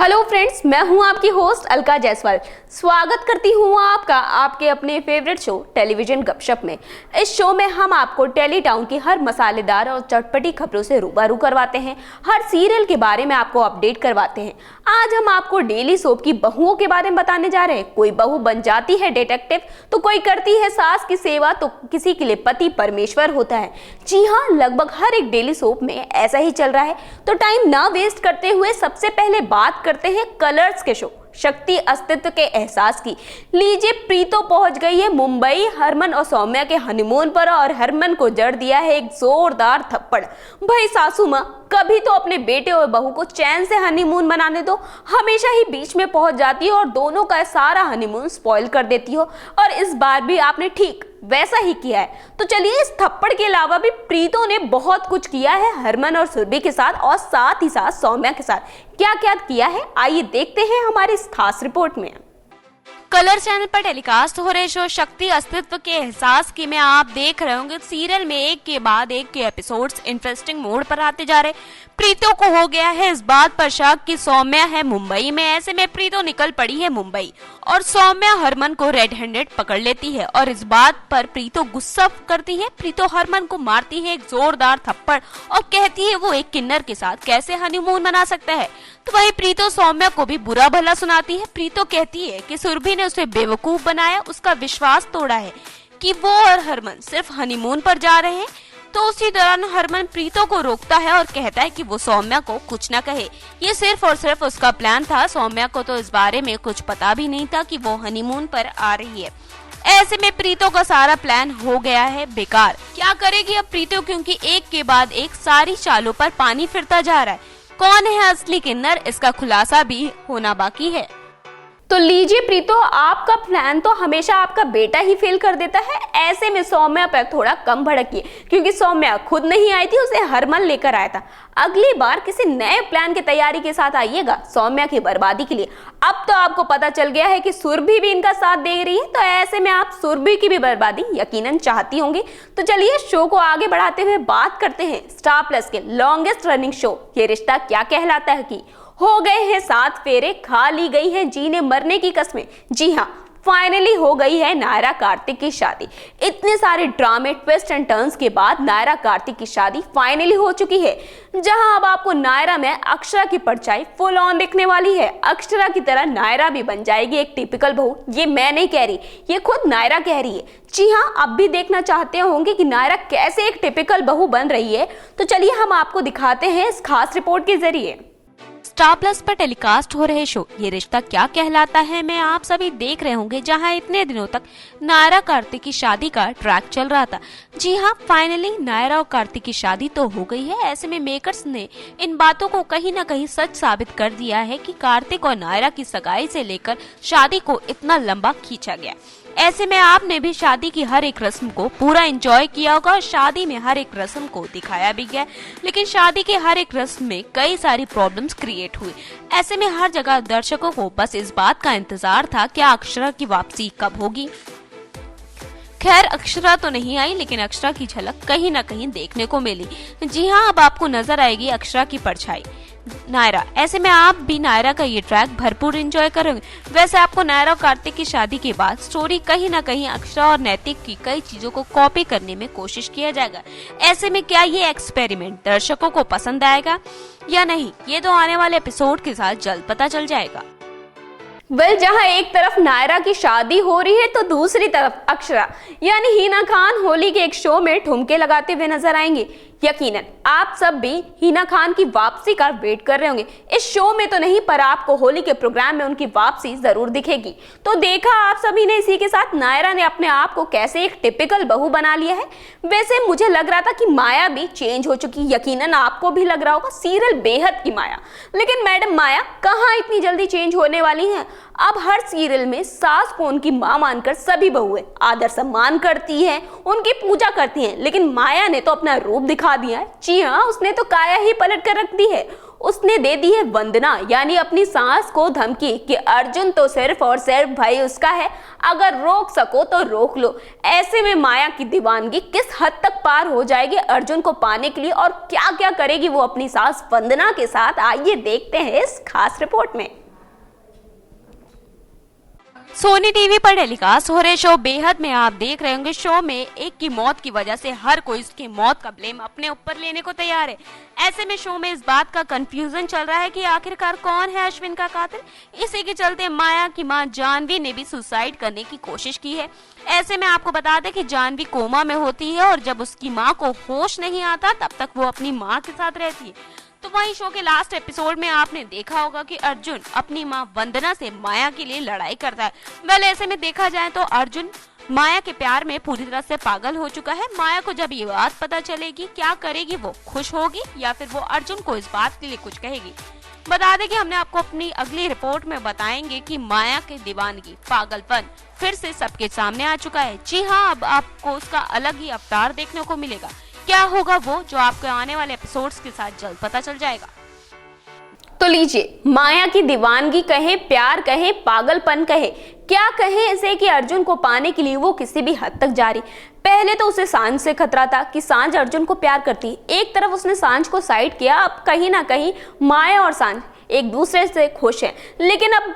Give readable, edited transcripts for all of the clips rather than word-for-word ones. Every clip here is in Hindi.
हेलो फ्रेंड्स, मैं हूं आपकी होस्ट अलका जायसवाल। स्वागत करती हूं आपका आपके अपने फेवरेट शो टेलीविजन गपशप में। इस शो में हम आपको टेली टाउन की हर मसालेदार और चटपटी खबरों से रूबरू करवाते हैं, हर सीरियल के बारे में आपको अपडेट करवाते हैं। आज हम आपको डेली सोप की बहुओं के बारे में बताने जा रहे हैं। कोई बहू बन जाती है डिटेक्टिव, तो कोई करती है सास की सेवा, तो किसी के लिए पति परमेश्वर होता है। जी हाँ, लगभग हर एक डेली सोप में ऐसा ही चल रहा है। तो टाइम ना वेस्ट करते हुए सबसे पहले बात करते हैं कलर्स के शो शक्ति अस्तित्व के एहसास की। लीजिए, प्रीतो पहुंच गई है मुंबई हरमन और सौम्या के हनीमून पर, और हरमन को जड़ दिया है एक जोरदार थप्पड़। भाई सासू माँ, कभी तो अपने बेटे और बहू को चैन से हनीमून मनाने दो। हमेशा ही बीच में पहुंच जाती हो और दोनों का सारा हनीमून स्पॉइल कर देती हो, और इस बार भी आपने ठीक वैसा ही किया है। तो चलिए, इस थप्पड़ के अलावा भी प्रीतो ने बहुत कुछ किया है हरमन और सुरभि के साथ, और साथ ही साथ सौम्या के साथ क्या क्या किया है, आइए देखते हैं हमारी इस खास रिपोर्ट में। कलर चैनल पर टेलीकास्ट हो रहे शो शक्ति अस्तित्व के एहसास की में आप देख रहे होंगे सीरियल में एक के बाद एक के एपिसोड्स इंटरेस्टिंग मोड पर आते जा रहे। प्रीतो को हो गया है इस बात पर शक कि सौम्या है मुंबई में। ऐसे में प्रीतो निकल पड़ी है मुंबई, और सौम्या हरमन को रेड हैंडेड पकड़ लेती है, और इस बात पर प्रीतो गुस्सा करती है। प्रीतो हरमन को मारती है एक जोरदार थप्पड़ और कहती है वो एक किन्नर के साथ कैसे हनीमून मना सकता है। तो वही प्रीतो सौम्या को भी बुरा भला सुनाती है। प्रीतो कहती है कि सुरभि ने उसे बेवकूफ बनाया, उसका विश्वास तोड़ा है कि वो और हरमन सिर्फ हनीमून पर जा रहे हैं। तो उसी दौरान हरमन प्रीतो को रोकता है और कहता है कि वो सौम्या को कुछ न कहे, ये सिर्फ और सिर्फ उसका प्लान था। सौम्या को तो इस बारे में कुछ पता भी नहीं था कि वो हनीमून पर आ रही है। ऐसे में प्रीतो का सारा प्लान हो गया है बेकार। क्या करेगी अब प्रीतो, क्योंकि एक के बाद एक सारी चालों पर पानी फिरता जा रहा है। कौन है असली किन्नर, इसका खुलासा भी होना बाकी है। तो लीजिए प्रीतो, आपका प्लान तो हमेशा आपका बेटा ही फेल कर देता है। ऐसे में सौम्या पर थोड़ा कम भड़किए, क्योंकि सौम्या खुद नहीं आई थी, उसे हरमन लेकर आया था। अगली बार किसी नए प्लान की तैयारी के साथ आइएगा सौम्या की बर्बादी के लिए। अब तो आपको पता चल गया है कि सुरभि भी इनका साथ दे रही है, तो ऐसे में आप सुरभि की भी बर्बादी यकीनन चाहती होंगी। तो चलिए, शो को आगे बढ़ाते हुए बात करते हैं स्टार प्लस के लॉन्गेस्ट रनिंग शो ये रिश्ता क्या कहलाता है की हो गए हैं 7 फेरे, खा ली गई है जीने मरने की कसमें। जी हाँ, फाइनली हो गई है नायरा कार्तिक की शादी। इतने सारे ड्रामे ट्विस्ट एंड टर्न्स के बाद नायरा कार्तिक की शादी फाइनली हो चुकी है, जहां अब आपको नायरा में अक्षरा की परछाई फुल ऑन दिखने वाली है। अक्षरा की तरह नायरा भी बन जाएगी एक टिपिकल बहू। ये मैं नहीं कह रही, ये खुद नायरा कह रही है। जी हाँ, अब भी देखना चाहते होंगे कि नायरा कैसे एक टिपिकल बहू बन रही है, तो चलिए हम आपको दिखाते हैं इस खास रिपोर्ट के जरिए। स्टार प्लस पर टेलीकास्ट हो रहे शो ये रिश्ता क्या कहलाता है में आप सभी देख रहे होंगे, जहां इतने दिनों तक नायरा कार्तिक की शादी का ट्रैक चल रहा था। जी हां, फाइनली नायरा और कार्तिक की शादी तो हो गई है। ऐसे में मेकर्स ने इन बातों को कहीं न कहीं सच साबित कर दिया है कि कार्तिक और नायरा की सगाई से लेकर शादी को इतना लंबा खींचा गया। ऐसे में आपने भी शादी की हर एक रस्म को पूरा एंजॉय किया होगा, और शादी में हर एक रस्म को दिखाया भी गया। लेकिन शादी के हर एक रस्म में कई सारी प्रॉब्लम्स क्रिएट हुई। ऐसे में हर जगह दर्शकों को बस इस बात का इंतजार था क्या अक्षरा की वापसी कब होगी। खैर, अक्षरा तो नहीं आई, लेकिन अक्षरा की झलक कहीं न कहीं देखने को मिली। जी हाँ, अब आपको नजर आएगी अक्षरा की परछाई नायरा। ऐसे में आप भी नायरा का ये ट्रैक भरपूर एंजॉय करेंगे। वैसे आपको नायरा और कार्तिक की शादी के बाद स्टोरी कहीं ना कहीं अक्षरा और नैतिक की कई चीजों को कॉपी करने में कोशिश किया जाएगा। ऐसे में क्या ये एक्सपेरिमेंट दर्शकों को पसंद आएगा या नहीं, ये तो आने वाले एपिसोड के साथ जल्द पता चल जाएगा। जहां एक तरफ नायरा की शादी हो रही है, तो दूसरी तरफ अक्षरा यानी हिना खान होली के एक शो में ठुमके लगाते हुए नजर आएंगे। यकीनन आप सब भी हिना खान की वापसी का वेट कर रहे होंगे। इस शो में तो नहीं, पर आपको होली के प्रोग्राम में उनकी वापसी जरूर दिखेगी। तो देखा आप सभी ने, इसी के साथ नायरा ने अपने आप को कैसे एक टिपिकल बहू बना लिया है। वैसे मुझे लग रहा था कि माया भी चेंज हो चुकी, यकीनन आपको भी लग रहा होगा सीरियल बेहद की माया। लेकिन मैडम माया कहाँ इतनी जल्दी चेंज होने वाली हैं। अब हर सीरियल में सास को उनकी माँ मानकर सभी बहुएं आदर सम्मान करती हैं, उनकी पूजा करती हैं। लेकिन माया ने तो अपना रूप दिखा दिया है। जी हाँ, उसने तो काया ही पलट कर रख दी है। उसने दे दी है वंदना यानी अपनी सास को धमकी कि अर्जुन तो सिर्फ और सिर्फ भाई उसका है, अगर रोक सको तो रोक लो। ऐसे में माया की दीवानगी किस हद तक पार हो जाएगी अर्जुन को पाने के लिए, और क्या क्या करेगी वो अपनी सास वंदना के साथ, आइए देखते हैं इस खास रिपोर्ट में। सोनी टीवी पर टेलीकास्ट हो रहे शो बेहद में आप देख रहे होंगे। शो में एक की मौत की वजह से हर कोई उसकी मौत का ब्लेम अपने ऊपर लेने को तैयार है। ऐसे में शो में इस बात का कंफ्यूजन चल रहा है कि आखिरकार कौन है अश्विन का कातिल। इसी के चलते माया की मां जानवी ने भी सुसाइड करने की कोशिश की है। ऐसे में आपको बता दें कि जानवी कोमा में होती है और जब उसकी माँ को होश नहीं आता तब तक वो अपनी माँ के साथ रहती है। तो वहीं शो के लास्ट एपिसोड में आपने देखा होगा कि अर्जुन अपनी मां वंदना से माया के लिए लड़ाई करता है। वेल ऐसे में देखा जाए तो अर्जुन माया के प्यार में पूरी तरह से पागल हो चुका है। माया को जब ये बात पता चलेगी क्या करेगी, वो खुश होगी या फिर वो अर्जुन को इस बात के लिए कुछ कहेगी। बता दें कि हमने आपको अपनी अगली रिपोर्ट में बताएंगे कि माया के दीवानगी पागलपन फिर से सबके सामने आ चुका है। जी हाँ, अब आपको उसका अलग ही अवतार देखने को मिलेगा। क्या होगा वो, जो आपको आने वाले एपिसोड्स के साथ जल्द पता चल जाएगा। तो लीजिए, माया की दीवानगी कहें, प्यार कहें, पागलपन कहें, क्या कहें इसे कि अर्जुन को पाने के लिए वो किसी भी हद तक जा रही। पहले तो उसे सांझ से खतरा था कि सांझ अर्जुन को प्यार करती है। एक तरफ उसने सांझ को साइड किया, अब कहीं ना कहीं माया और सांझ एक दूसरे से खुश हैं। लेकिन अब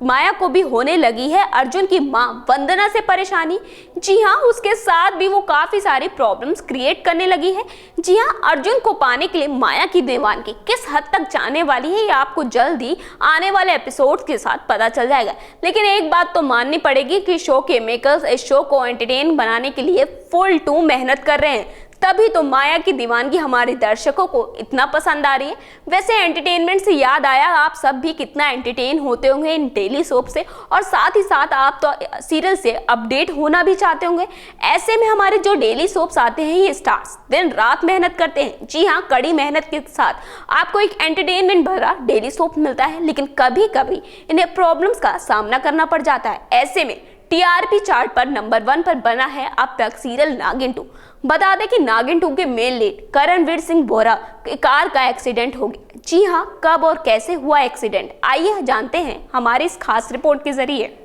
माया को भी होने लगी है अर्जुन की मां वंदना से परेशानी। जी हाँ, उसके साथ भी वो काफी सारी प्रॉब्लम्स क्रिएट करने लगी है। जी हाँ, अर्जुन को पाने के लिए माया की दीवानगी किस हद तक जाने वाली है ये आपको जल्द ही आने वाले एपिसोड्स के साथ पता चल जाएगा। लेकिन एक बात तो माननी पड़ेगी कि शो के मेकर्स इस शो को एंटरटेन बनाने के लिए फुल टू मेहनत कर रहे हैं, तभी तो माया की दीवानगी हमारे दर्शकों को इतना पसंद आ रही है। वैसे एंटरटेनमेंट से याद आया, आप सब भी कितना एंटरटेन होते होंगे इन डेली सोप से, और साथ ही साथ आप तो सीरियल से अपडेट होना भी चाहते होंगे। ऐसे में हमारे जो डेली सोप्स आते हैं ये स्टार्स दिन रात मेहनत करते हैं। जी हाँ, कड़ी मेहनत के साथ आपको एक एंटरटेनमेंट भरा डेली सोप मिलता है, लेकिन कभी कभी इन्हें प्रॉब्लम्स का सामना करना पड़ जाता है। ऐसे में टीआरपी चार्ट पर नंबर 1 पर बना है अब तक सीरियल नागिन 2। बता दें कि नागिन 2 के मेन लीड करणवीर सिंह बोरा की कार का एक्सीडेंट हो गया। जी हाँ, कब और कैसे हुआ एक्सीडेंट, आइए जानते हैं हमारी इस खास रिपोर्ट के जरिए।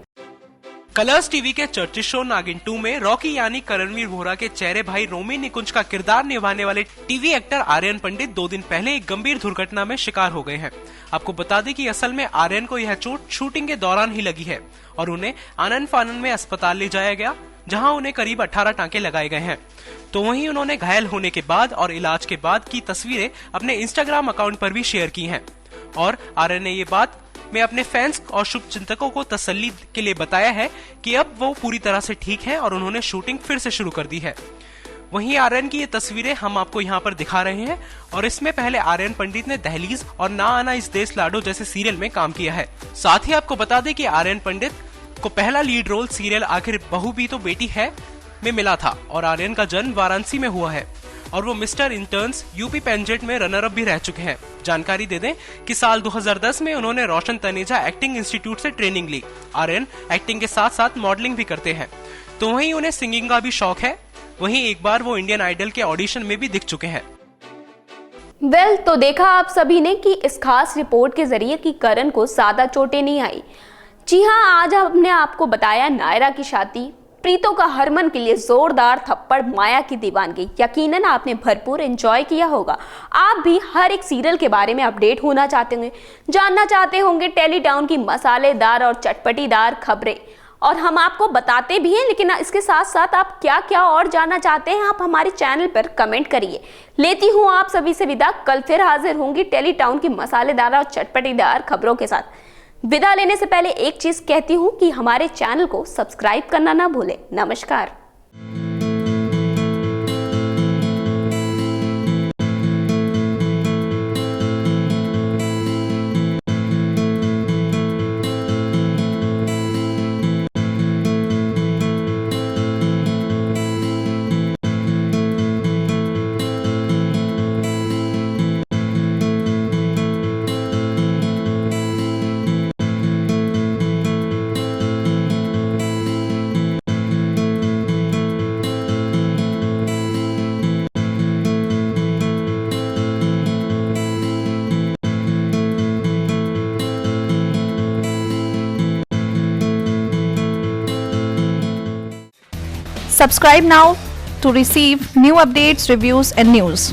कलर्स टीवी के चर्चित शो नागिन 2 में रॉकी यानी करणवीर बोरा के चेहरे भाई रोमी निकुंज का किरदार निभाने वाले टीवी एक्टर आर्यन पंडित 2 दिन पहले एक गंभीर दुर्घटना में शिकार हो गए हैं। आपको बता दें कि असल में आर्यन को यह चोट शूटिंग के दौरान ही लगी है और उन्हें आनंद फानन में अस्पताल ले जाया गया, जहां उन्हें करीब 18 टांके लगाए गए हैं। तो वहीं उन्होंने घायल होने के बाद और इलाज के बाद की तस्वीरें अपने इंस्टाग्राम अकाउंट पर भी शेयर की हैं। और आर्यन ने ये बात में अपने फैंस और शुभचिंतकों को तसल्ली के लिए बताया है कि अब वो पूरी तरह से ठीक हैं और उन्होंने शूटिंग फिर से शुरू कर दी है। वहीं आर्यन की ये तस्वीरें हम आपको यहाँ पर दिखा रहे हैं और इसमें पहले आर्यन पंडित ने दहलीज और ना आना इस देश लाडो जैसे सीरियल में काम किया है। साथ ही आपको बता दें कि आर्यन पंडित को पहला लीड रोल सीरियल आखिर बहू भी तो बेटी है में मिला था और आर्यन का जन्म वाराणसी में हुआ है और वो मिस्टर इंटर्न्स यूपी पेंजेंट में रनर अप भी रह चुके हैं। जानकारी दे दें कि साल 2010 में उन्होंने रोशन तनेजा एक्टिंग इंस्टीट्यूट से ट्रेनिंग ली। आर्यन एक्टिंग के साथ साथ मॉडलिंग भी करते हैं, तो वहीं उन्हें सिंगिंग का भी शौक है। वहीं एक बार वो इंडियन आइडल के ऑडिशन में भी दिख चुके हैं। वेल, तो देखा आप सभी ने कि इस खास रिपोर्ट के जरिए कि करण को ज्यादा चोटें नहीं आई। जी हाँ, आज हमने आपको बताया नायरा की शादी, प्रीतो का हरमन के लिए जोरदार थप्पड़, माया की दीवानगी। यकीनन आपने भरपूर एंजॉय किया होगा। आप भी हर एक सीरियल के बारे में अपडेट होना चाहते होंगे, जानना चाहते होंगे टेली टाउन की मसालेदार और चटपटीदार खबरें, और हम आपको बताते भी हैं। लेकिन इसके साथ साथ आप क्या क्या और जानना चाहते हैं, आप हमारे चैनल पर कमेंट करिए। लेती हूँ आप सभी से विदा, कल फिर हाजिर होंगी टेली टाउन की मसालेदार और चटपटीदार खबरों के साथ। विदा लेने से पहले एक चीज कहती हूँ कि हमारे चैनल को सब्सक्राइब करना ना भूलें। नमस्कार। Subscribe now to receive new updates, reviews and news.